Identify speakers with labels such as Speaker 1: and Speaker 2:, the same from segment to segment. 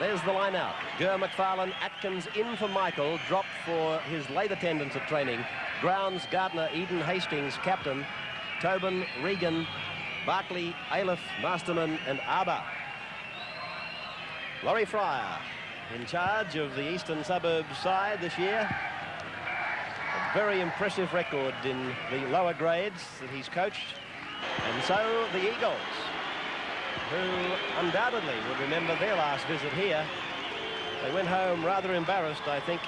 Speaker 1: There's the line out. Gurr, McFarlane, Atkins in for Michael, dropped for his late attendance at training. Grounds, Gardner, Eden, Hastings, captain. Tobin, Regan, Barkley, Ailiff, Masterman and Arbour. Laurie Fryer in charge of the Eastern Suburbs side this year. A very impressive record in the lower grades that he's coached. And so the Eagles, who undoubtedly would remember their last visit here. They went home rather embarrassed, I think,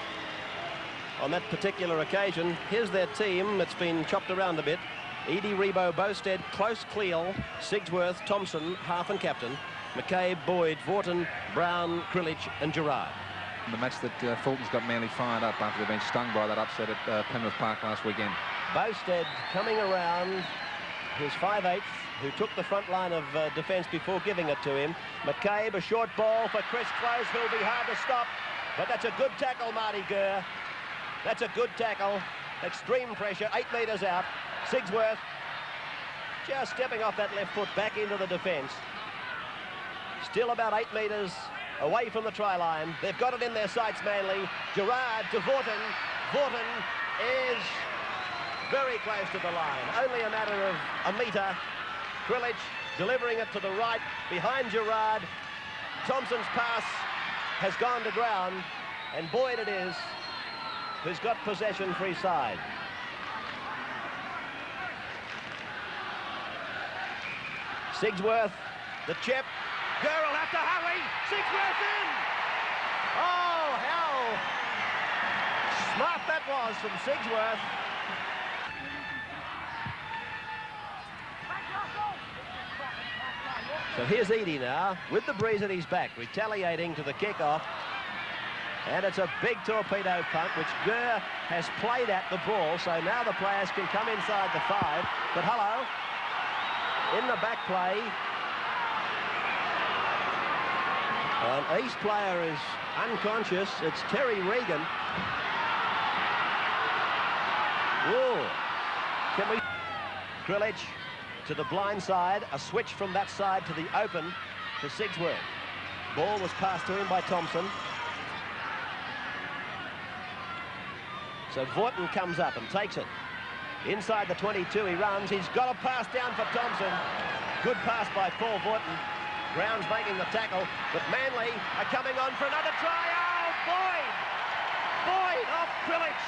Speaker 1: on that particular occasion. Here's their team. It's been chopped around a bit. Edie, Rebo, Bowstead, Close, Cleal, Sigsworth, Thompson, half and captain, McCabe, Boyd, Vorton, Brown, Krilich and Gerard.
Speaker 2: The match that Fulton's got Manly fired up after they've been stung by that upset at Penrith Park last weekend.
Speaker 1: Bowstead coming around, his 5/8, who took the front line of defence before giving it to him. McCabe, a short ball for Chris Close, who'll be hard to stop. But that's a good tackle, Marty Gurr. That's a good tackle. Extreme pressure, 8 metres out. Sigsworth just stepping off that left foot back into the defence. Still about 8 metres away from the try line. They've got it in their sights, Manly. Gerard to Vorton. Vorton is very close to the line. Only a matter of a metre. Krilich delivering it to the right behind Gerard. Thompson's pass has gone to ground, and Boyd it is who's got possession free side. Sigsworth, the chip. Gurr will have to hurry. Sigsworth in. Oh, how smart that was from Sigsworth. So here's Edie now with the breeze at his back, retaliating to the kickoff. And it's a big torpedo punt, which Gurr has played at the ball. So now the players can come inside the 5. But hello, in the back play. An East player is unconscious. It's Terry Regan. Whoa. Can we... Krilich to the blind side. A switch from that side to the open to Sigsworth. Ball was passed to him by Thompson. So Vorton comes up and takes it. Inside the 22 he runs. He's got a pass down for Thompson. Good pass by Paul Vorton. Brown's making the tackle, but Manly are coming on for another try. Oh, Boyd! Boyd off Krilich.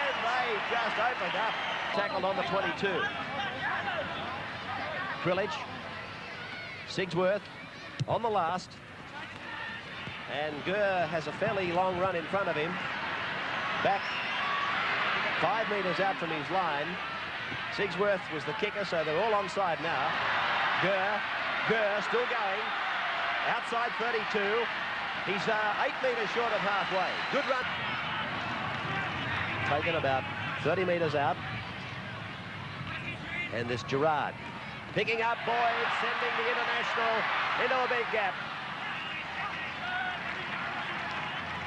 Speaker 1: And they just opened up. Tackled on the 22. Krilich. Sigsworth on the last. And Gurr has a fairly long run in front of him. Back 5 metres out from his line. Sigsworth was the kicker, so they're all onside now. Gurr still going. Outside 32. He's 8 metres short of halfway. Good run. Taken about 30 metres out. And this Gerard picking up Boyd, sending the international into a big gap.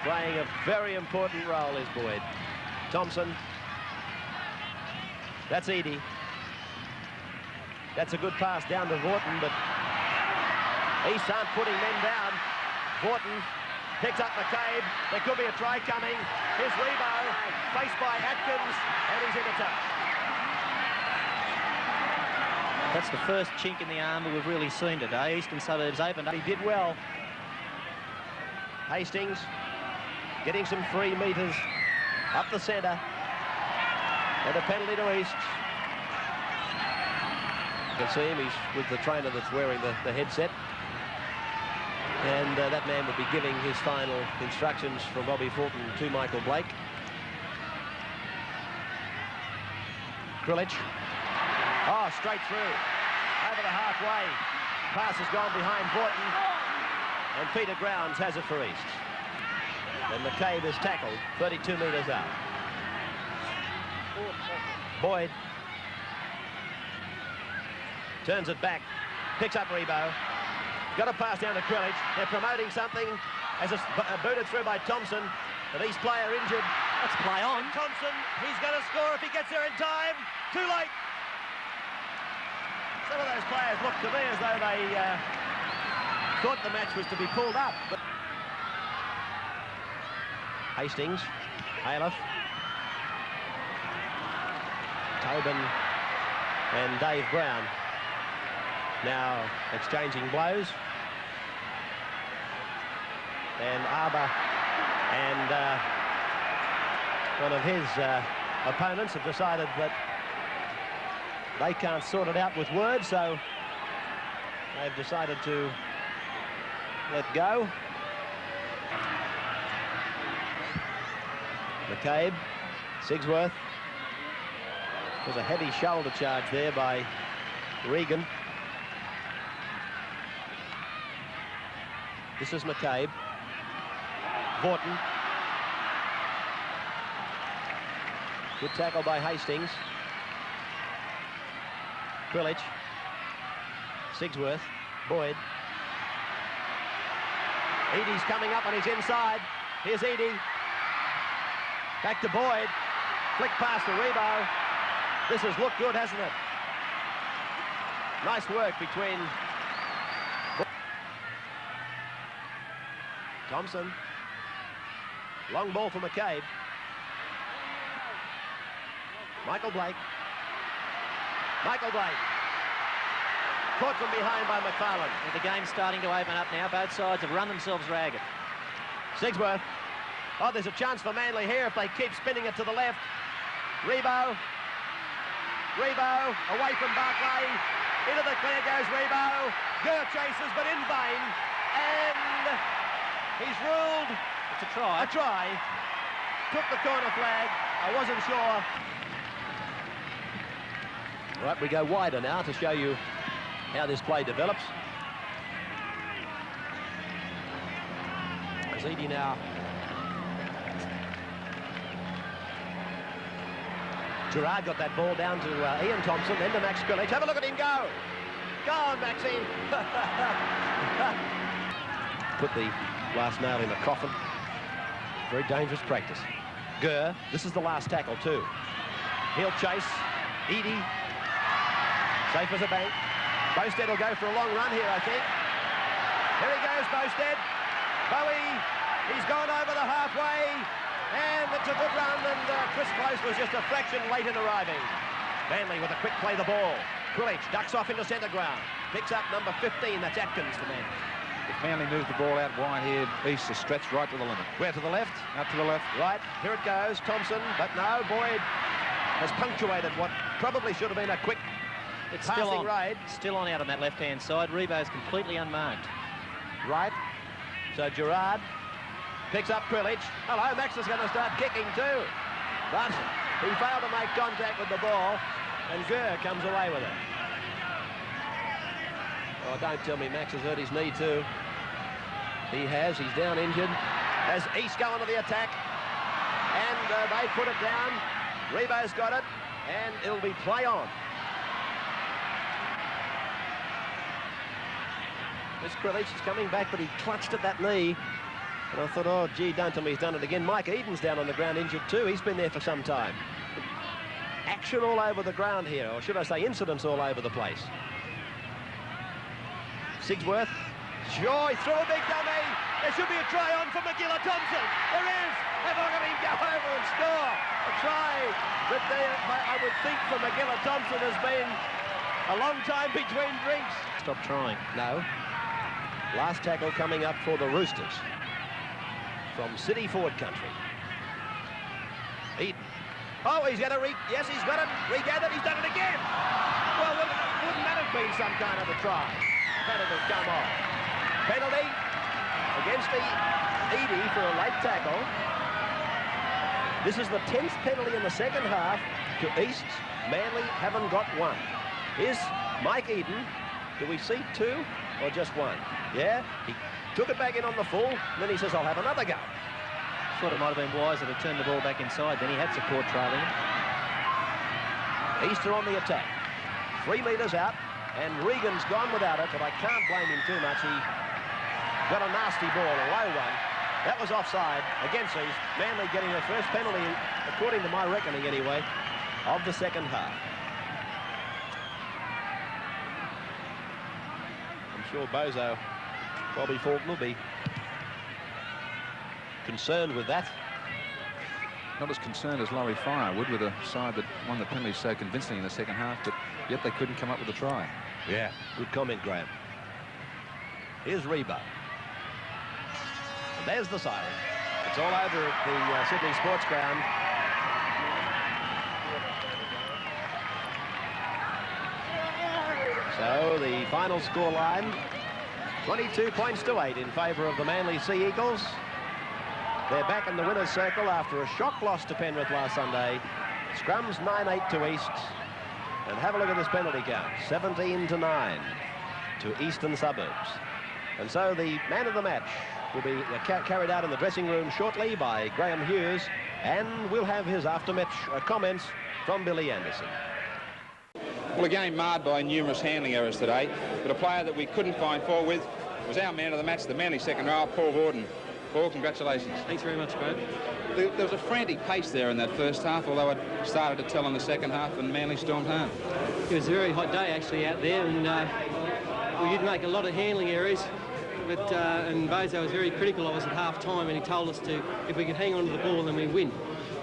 Speaker 1: Playing a very important role is Boyd. Thompson. That's Edie. That's a good pass down to Vorton, but East aren't putting men down. Vorton picks up McCabe. There could be a try coming. Here's Rebo, faced by Atkins, and he's into touch.
Speaker 3: That's the first chink in the armour we've really seen today. Eastern Suburbs opened up.
Speaker 1: He did well. Hastings getting some free metres up the centre. And a penalty to East. You can see him, he's with the trainer that's wearing the headset. And that man will be giving his final instructions from Bobby Fulton to Michael Blake. Krilich. Oh, straight through. Over the halfway. Pass has gone behind Vorton. And Peter Grounds has it for East. And McCabe is tackled 32 metres out. Boyd turns it back, picks up Rebo, got a pass down to Krilich. They're promoting something as it's booted through by Thompson. An East player injured.
Speaker 3: Let's play on.
Speaker 1: Thompson, he's going to score if he gets there in time. Too late. Some of those players look to me as though they thought the match was to be pulled up. But Hastings, Ayliffe, Tobin and Dave Brown now exchanging blows. And Arbour and one of his opponents have decided that they can't sort it out with words, so they've decided to let go. McCabe, Sigsworth. There's a heavy shoulder charge there by Regan. This is McCabe. Vaughton. Good tackle by Hastings. Quilich. Sigsworth. Boyd. Eadie's coming up on his inside. Here's Eadie. Back to Boyd. Flick past the Rebo. This has looked good, hasn't it? Nice work between Thompson. Long ball for McCabe. Michael Blake. Michael Blake. Caught from behind by McFarlane.
Speaker 3: And the game's starting to open up now. Both sides have run themselves ragged.
Speaker 1: Sigsworth. Oh, there's a chance for Manly here if they keep spinning it to the left. Rebo. Rebo away from Barclay. Into the clear goes Rebo. Gurr chases, but in vain. And he's ruled
Speaker 3: It's a try.
Speaker 1: a try. Took the corner flag. I wasn't sure. Right, we go wider now to show you how this play develops. As Eadie now. Gerard got that ball down to Ian Thompson, then to Max Quilich. Have a look at him go. Go on, Maxine. Put the last nail in the coffin. Very dangerous practice. Gurr, this is the last tackle too. He'll chase. Eadie. Safe as a bank. Boustead will go for a long run here, I think. Here he goes, Boustead. Bowie, he's gone over the halfway. And it's a good run, and Chris Close was just a fraction late in arriving. Manly with a quick play the ball. Quilich ducks off into centre ground. Picks up number 15, that's Atkins for Manly.
Speaker 2: If Manly moves the ball out wide here, East is stretched right to the limit.
Speaker 1: Where to the left?
Speaker 2: Out to the left.
Speaker 1: Right, here it goes, Thompson, but no, Boyd has punctuated what probably should have been a quick
Speaker 3: It's
Speaker 1: passing
Speaker 3: still on.
Speaker 1: raid.
Speaker 3: Still on out on that left-hand side. Rebo's completely unmarked.
Speaker 1: Right, so Gerard picks up Quilich. Hello, Max is going to start kicking too. But he failed to make contact with the ball, and Gurr comes away with it. Oh, don't tell me Max has hurt his knee too. He has, he's down injured. As East go into the attack, and they put it down. Rebo's got it, and it'll be play on. This Quilich is coming back, but he clutched at that knee. And I thought, oh, gee, don't tell me he's done it again. Mike Eden's down on the ground injured too. He's been there for some time. Action all over the ground here, or should I say incidents all over the place. Sigsworth. Sure, he threw a big dummy. There should be a try on for McGilla Thompson. There is. Have a look at him go over and score. A try that I would think for McGilla Thompson has been a long time between drinks.
Speaker 3: Stop trying.
Speaker 1: No. Last tackle coming up for the Roosters. From City Ford Country. Eden. Oh, he's going to yes, he's got it. Regathered. He's done it again. Well, wouldn't that have been some kind of a try? That had come off. Penalty against Eadie for a late tackle. This is the 10th penalty in the second half to East. Manly haven't got one. Here's Mike Eden. Do we see two or just one? Yeah, he took it back in on the full, and then he says, I'll have another go.
Speaker 3: Thought it might have been wiser to turn the ball back inside. Then he had support trailing him.
Speaker 1: Easter on the attack. 3 metres out, and Regan's gone without it, but I can't blame him too much. He got a nasty ball, a low one. That was offside against East. Manly getting their first penalty, according to my reckoning anyway, of the second half. I'm sure Bozo Bobby Fulton will be concerned with that.
Speaker 2: Not as concerned as Laurie Firewood with a side that won the penalty so convincingly in the second half, but yet they couldn't come up with a try.
Speaker 1: Yeah, good comment, Graham. Here's Reba. And there's the siren. It's all over at the Sydney Sports Ground. So the final scoreline, 22 points to 8 in favour of the Manly Sea Eagles. They're back in the winner's circle after a shock loss to Penrith last Sunday. Scrums 9-8 to East. And have a look at this penalty count, 17-9 to Eastern Suburbs. And so the man of the match will be carried out in the dressing room shortly by Graham Hughes, and we'll have his after-match comments from Billy Anderson.
Speaker 4: Well, a game marred by numerous handling errors today, but a player that we couldn't find fault with was our man of the match, the Manly second row, Paul Vautin. Paul, congratulations.
Speaker 5: Thanks very much, Brad.
Speaker 4: There was a frantic pace there in that first half, although it started to tell in the second half and Manly stormed home.
Speaker 5: It was a very hot day actually out there, and we did make a lot of handling errors, but and Bozo was very critical of us at half-time, and he told us to, if we could hang on to the ball, then we win.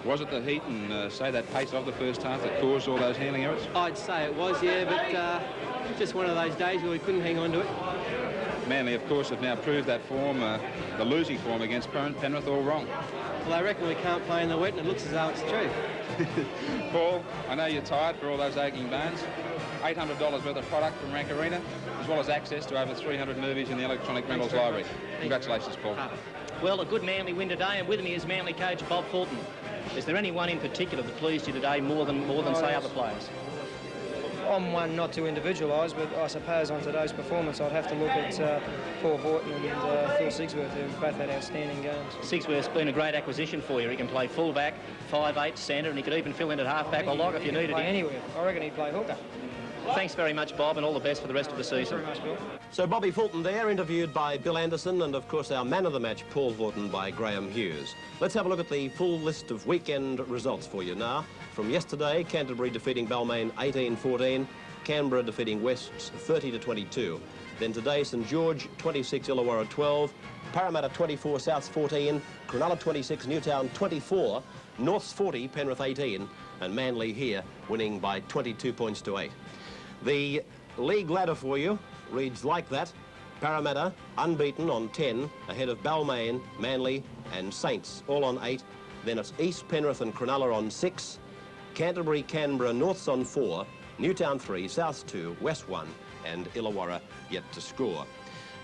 Speaker 4: Was it the heat and, say, that pace of the first half that caused all those handling errors?
Speaker 5: I'd say it was, yeah, but just one of those days where we couldn't hang on to it.
Speaker 4: Manly, of course, have now proved that form, the losing form against Penrith, all wrong.
Speaker 5: Well, I reckon we can't play in the wet, and it looks as though it's true.
Speaker 4: Paul, I know you're tired for all those aching bones. $800 worth of product from Rank Arena, as well as access to over 300 movies in the electronic rentals library. Congratulations, Paul.
Speaker 3: Well, a good Manly win today, and with me is Manly coach Bob Fulton. Is there anyone in particular that pleased you today more than say other players?
Speaker 6: I'm one not to individualise, but I suppose on today's performance I'd have to look at Paul Vautin and Phil Sigsworth, who both had outstanding games.
Speaker 3: Sigsworth's been a great acquisition for you. He can play full-back, 5'8", centre, and he could even fill in at half-back or lock if you needed him.
Speaker 6: Anywhere. I reckon he'd play hooker.
Speaker 3: Thanks very much, Bob, and all the best for the rest of the season.
Speaker 6: Thanks very much, Bill.
Speaker 1: So Bobby Fulton there, interviewed by Bill Anderson, and of course our man of the match, Paul Vautin, by Graham Hughes. Let's have a look at the full list of weekend results for you now. From yesterday, Canterbury defeating Balmain 18-14, Canberra defeating Wests 30-22. Then today, St George 26, Illawarra 12, Parramatta 24, Souths 14, Cronulla 26, Newtown 24, Norths 40, Penrith 18, and Manly here winning by 22 points to 8. The league ladder for you reads like that. Parramatta unbeaten on 10, ahead of Balmain, Manly and Saints, all on 8. Then it's East, Penrith and Cronulla on 6, Canterbury, Canberra, Norths on 4, Newtown 3, Souths 2, West 1 and Illawarra yet to score.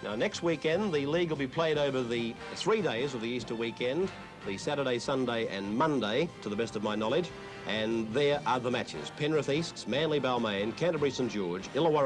Speaker 1: Now next weekend the league will be played over the 3 days of the Easter weekend, the Saturday, Sunday and Monday, to the best of my knowledge, and there are the matches: Penrith Easts, Manly Balmain, Canterbury St George, Illawarra